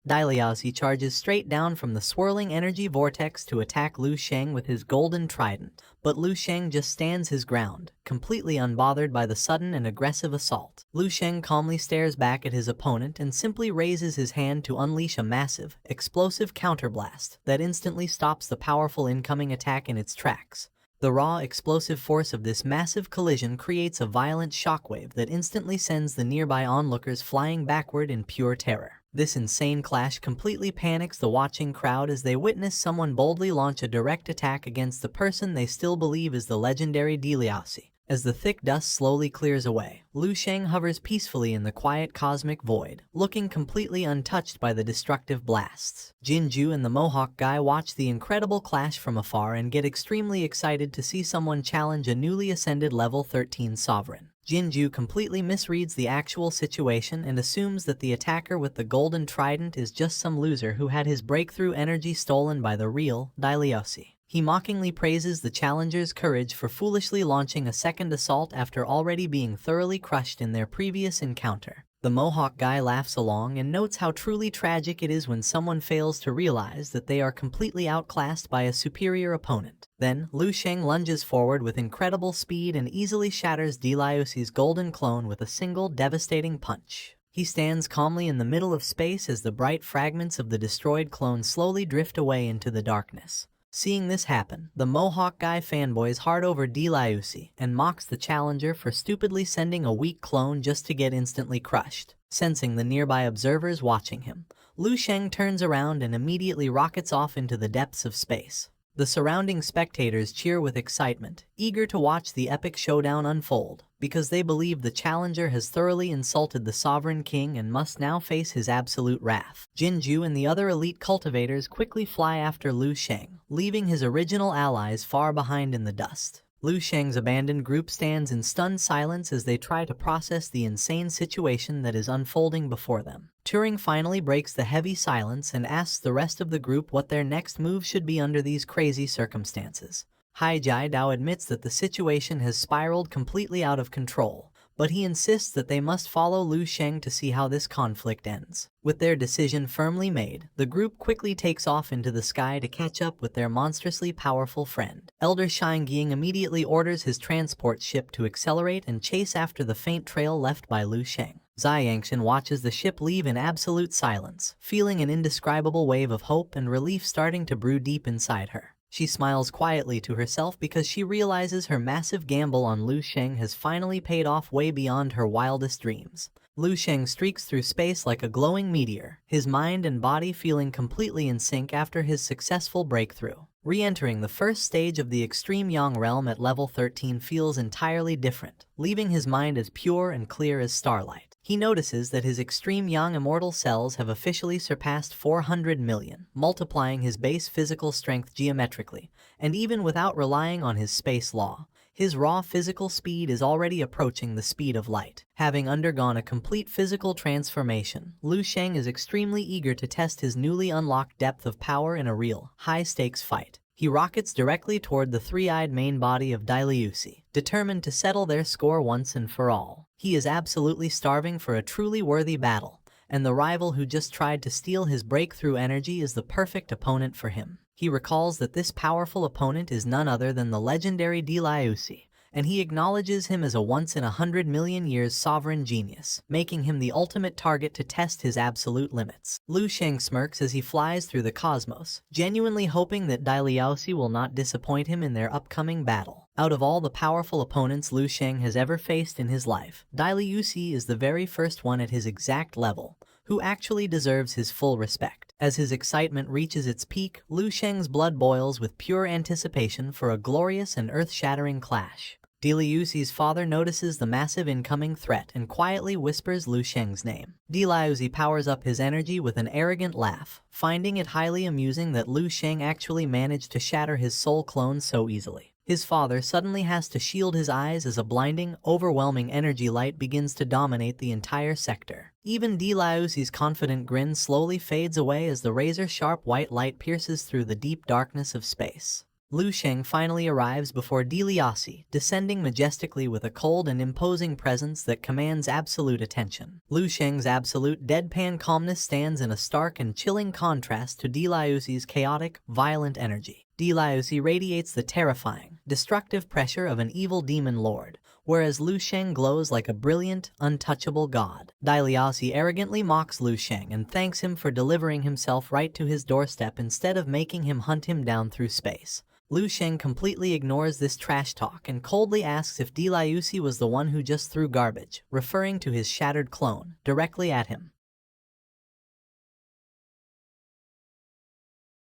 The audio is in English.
Liaosi charges straight down from the swirling energy vortex to attack Lu Sheng with his golden trident, but Lu Sheng just stands his ground, completely unbothered by the sudden and aggressive assault. Lu Sheng calmly stares back at his opponent and simply raises his hand to unleash a massive, explosive counterblast that instantly stops the powerful incoming attack in its tracks. The raw, explosive force of this massive collision creates a violent shockwave that instantly sends the nearby onlookers flying backward in pure terror. This insane clash completely panics the watching crowd as they witness someone boldly launch a direct attack against the person they still believe is the legendary Liaosi. As the thick dust slowly clears away, Lu Sheng hovers peacefully in the quiet cosmic void, looking completely untouched by the destructive blasts. Jinju and the Mohawk guy watch the incredible clash from afar and get extremely excited to see someone challenge a newly ascended level 13 sovereign. Jinju completely misreads the actual situation and assumes that the attacker with the golden trident is just some loser who had his breakthrough energy stolen by the real Liaosi. He mockingly praises the challenger's courage for foolishly launching a second assault after already being thoroughly crushed in their previous encounter. The Mohawk guy laughs along and notes how truly tragic it is when someone fails to realize that they are completely outclassed by a superior opponent. Then, Lu Sheng lunges forward with incredible speed and easily shatters Liaosi's golden clone with a single devastating punch. He stands calmly in the middle of space as the bright fragments of the destroyed clone slowly drift away into the darkness. Seeing this happen, the Mohawk guy fanboys hard over Liaosi and mocks the challenger for stupidly sending a weak clone just to get instantly crushed. Sensing the nearby observers watching him, Lu Sheng turns around and immediately rockets off into the depths of space. The surrounding spectators cheer with excitement, eager to watch the epic showdown unfold, because they believe the challenger has thoroughly insulted the sovereign king and must now face his absolute wrath. Jinju and the other elite cultivators quickly fly after Lu Sheng, leaving his original allies far behind in the dust. Lu Sheng's abandoned group stands in stunned silence as they try to process the insane situation that is unfolding before them. Turing finally breaks the heavy silence and asks the rest of the group what their next move should be under these crazy circumstances. Haijai Dao admits that the situation has spiraled completely out of control, but he insists that they must follow Lu Sheng to see how this conflict ends. With their decision firmly made, the group quickly takes off into the sky to catch up with their monstrously powerful friend. Elder Shangiying immediately orders his transport ship to accelerate and chase after the faint trail left by Lu Sheng. Ziyangshan watches the ship leave in absolute silence, feeling an indescribable wave of hope and relief starting to brew deep inside her. She smiles quietly to herself because she realizes her massive gamble on Lu Sheng has finally paid off way beyond her wildest dreams. Lu Sheng streaks through space like a glowing meteor, his mind and body feeling completely in sync after his successful breakthrough. Re-entering the first stage of the extreme Yang realm at level 13 feels entirely different, leaving his mind as pure and clear as starlight. He notices that his extreme Yang immortal cells have officially surpassed 400 million, multiplying his base physical strength geometrically, and even without relying on his space law, his raw physical speed is already approaching the speed of light. Having undergone a complete physical transformation, Lu Sheng is extremely eager to test his newly unlocked depth of power in a real, high-stakes fight. He rockets directly toward the three-eyed main body of Liaosi, determined to settle their score once and for all. He is absolutely starving for a truly worthy battle, and the rival who just tried to steal his breakthrough energy is the perfect opponent for him. He recalls that this powerful opponent is none other than the legendary Liaosi, and he acknowledges him as a once-in-100 million-years sovereign genius, making him the ultimate target to test his absolute limits. Lu Sheng smirks as he flies through the cosmos, genuinely hoping that Liaosi will not disappoint him in their upcoming battle. Out of all the powerful opponents Lu Sheng has ever faced in his life, Liaosi is the very first one at his exact level, who actually deserves his full respect. As his excitement reaches its peak, Lu Sheng's blood boils with pure anticipation for a glorious and earth-shattering clash. Liaosi's father notices the massive incoming threat and quietly whispers Lu Sheng's name. Liaosi powers up his energy with an arrogant laugh, finding it highly amusing that Lu Sheng actually managed to shatter his soul clone so easily. His father suddenly has to shield his eyes as a blinding, overwhelming energy light begins to dominate the entire sector. Even Liaosi's confident grin slowly fades away as the razor-sharp white light pierces through the deep darkness of space. Lu Sheng finally arrives before Liasi, descending majestically with a cold and imposing presence that commands absolute attention. Lu Sheng's absolute deadpan calmness stands in a stark and chilling contrast to Liasi's chaotic, violent energy. Liasi radiates the terrifying, destructive pressure of an evil demon lord, whereas Lu Sheng glows like a brilliant, untouchable god. Liasi arrogantly mocks Lu Sheng and thanks him for delivering himself right to his doorstep instead of making him hunt him down through space. Lu Sheng completely ignores this trash talk and coldly asks if Liasi was the one who just threw garbage, referring to his shattered clone, directly at him.